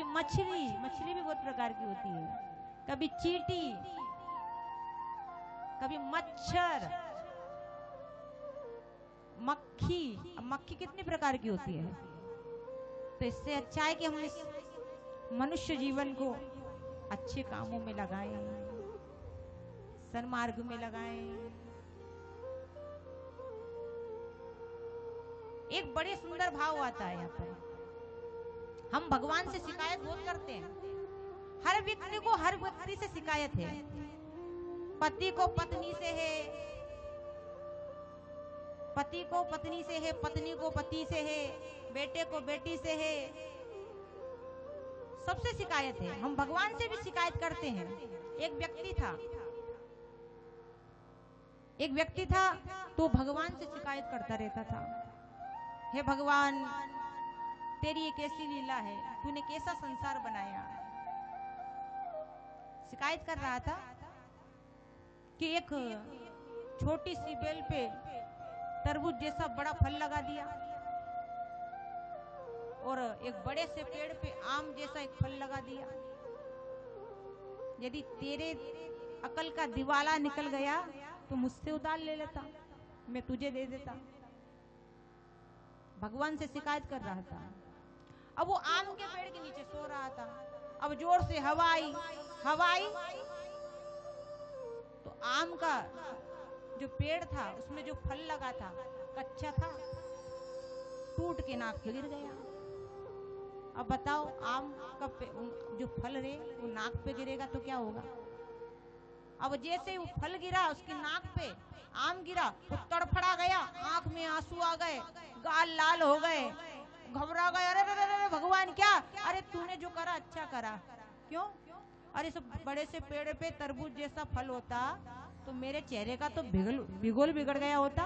मछली, मछली भी बहुत प्रकार की होती है, कभी चींटी, कभी मच्छर, मक्खी। अब मक्खी कितनी प्रकार की होती है। तो इससे अच्छा है कि हम इस मनुष्य जीवन को अच्छे कामों में लगाएं, सन्मार्ग में लगाएं। एक बड़े सुंदर भाव आता है यहाँ पर। हम भगवान से शिकायत बहुत करते हैं, हर व्यक्ति को हर व्यक्ति से शिकायत है। पति को पत्नी से है, पति को पत्नी से है, पत्नी को पति से है, बेटे को बेटी से है, सबसे शिकायत है। हम भगवान से भी शिकायत करते हैं। एक व्यक्ति था तो भगवान से शिकायत करता रहता था, हे भगवान तेरी ये कैसी लीला है, तूने कैसा संसार बनाया। शिकायत कर रहा था कि एक छोटी सी बेल पे तरबूज जैसा बड़ा फल लगा दिया और एक बड़े से पेड़ पे आम जैसा एक फल लगा दिया। यदि तेरे अकल का दिवाला निकल गया तो मुझसे उधार ले लेता, मैं तुझे दे देता। भगवान से शिकायत कर रहा था। अब वो आम के पेड़ के नीचे सो रहा था। अब जोर से हवा आई तो आम का जो पेड़ था उसमें जो फल लगा था कच्चा था, टूट के नाक पे गिर गया। अब बताओ, आम का जो फल रे वो नाक पे गिरेगा तो क्या होगा। अब जैसे वो फल गिरा उसकी नाक पे, आम गिरा, वो तड़फड़ा गया, आंख में आंसू आ गए, गाल लाल हो गए, घबरा गए। अरे अरे अरे भगवान क्या, अरे तूने जो करा अच्छा करा। क्यों? अरे सब बड़े से पेड़ पे तरबूज जैसा फल होता तो मेरे चेहरे का तो बिगुल बिगड़ गया होता।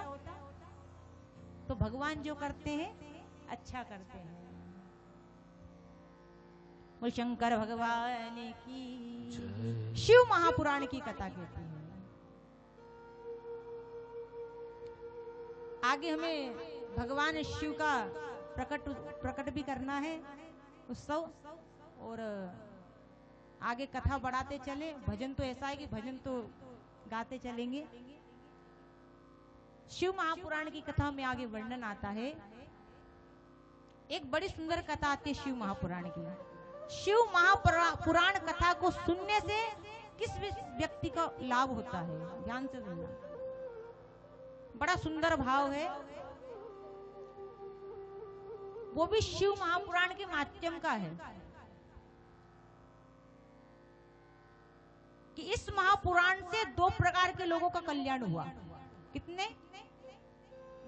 तो भगवान जो करते हैं अच्छा करते हैं। बोल शंकर भगवान की। शिव महापुराण की कथा कहती है। आगे हमें भगवान शिव का प्रकट भी करना है उत्सव, और आगे कथा बढ़ाते चले। भजन तो ऐसा है कि भजन तो गाते चलेंगे। शिव महापुराण की कथा में आगे वर्णन आता है। एक बड़ी सुंदर कथा आती है शिव महापुराण की। शिव महापुराण कथा को सुनने से किस व्यक्ति का लाभ होता है, ध्यान से सुनना। बड़ा सुंदर भाव है, वो भी शिव महापुराण के माध्यम का है कि इस महापुराण से दो प्रकार के लोगों का कल्याण हुआ। कितने?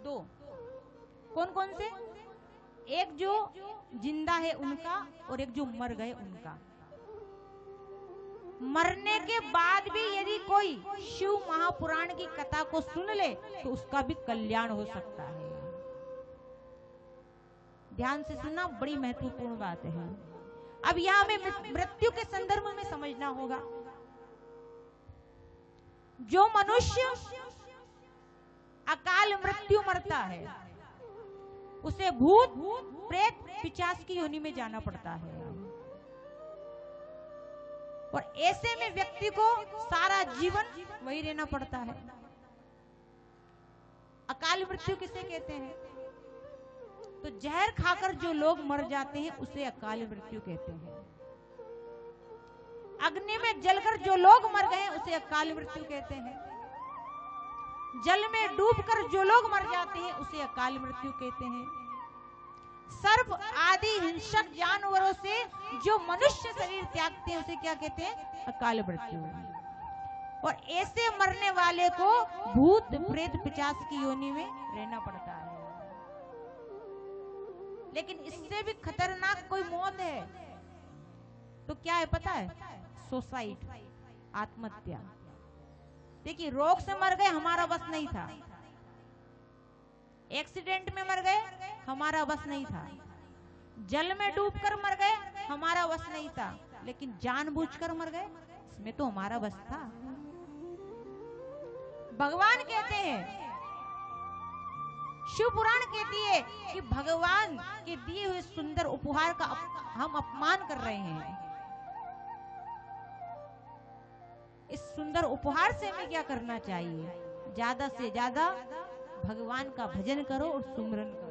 दो। कौन कौन से? एक जो जिंदा है उनका, और एक जो मर गए उनका। मरने के बाद भी यदि कोई शिव महापुराण की कथा को सुन ले तो उसका भी कल्याण हो सकता है। ध्यान से सुनना, बड़ी महत्वपूर्ण बात है। अब यहां हमें मृत्यु के संदर्भ में समझना होगा। जो मनुष्य अकाल मृत्यु मरता है उसे भूत प्रेत पिशाच की योनि में जाना पड़ता है, और ऐसे में व्यक्ति को सारा जीवन वही रहना पड़ता है। अकाल मृत्यु किसे कहते हैं? तो जहर खाकर जो लोग मर जाते हैं उसे अकाल मृत्यु कहते हैं। अग्नि में जलकर जो लोग मर गए उसे अकाल मृत्यु कहते हैं। जल में डूबकर जो लोग मर जाते हैं उसे अकाल मृत्यु कहते हैं। सर्प आदि हिंसक जानवरों से जो मनुष्य शरीर त्यागते हैं उसे क्या कहते हैं? अकाल मृत्यु। और ऐसे मरने वाले को भूत प्रेत पिशाच की योनि में रहना पड़ता है। लेकिन इससे भी खतरनाक कोई मौत है तो क्या है पता है? सुसाइड, आत्महत्या। देखिए, रोग से मर गए हमारा बस नहीं था, एक्सीडेंट में मर गए हमारा बस नहीं था, जल में डूबकर मर गए हमारा बस नहीं था, लेकिन जानबूझकर मर गए इसमें तो हमारा बस था। भगवान कहते हैं शिव पुराण कहती है कि भगवान के दिए हुए सुंदर उपहार का हम अपमान कर रहे हैं। इस सुंदर उपहार से हमें क्या करना चाहिए? ज्यादा से ज्यादा भगवान का भजन करो और सुमिरन करो।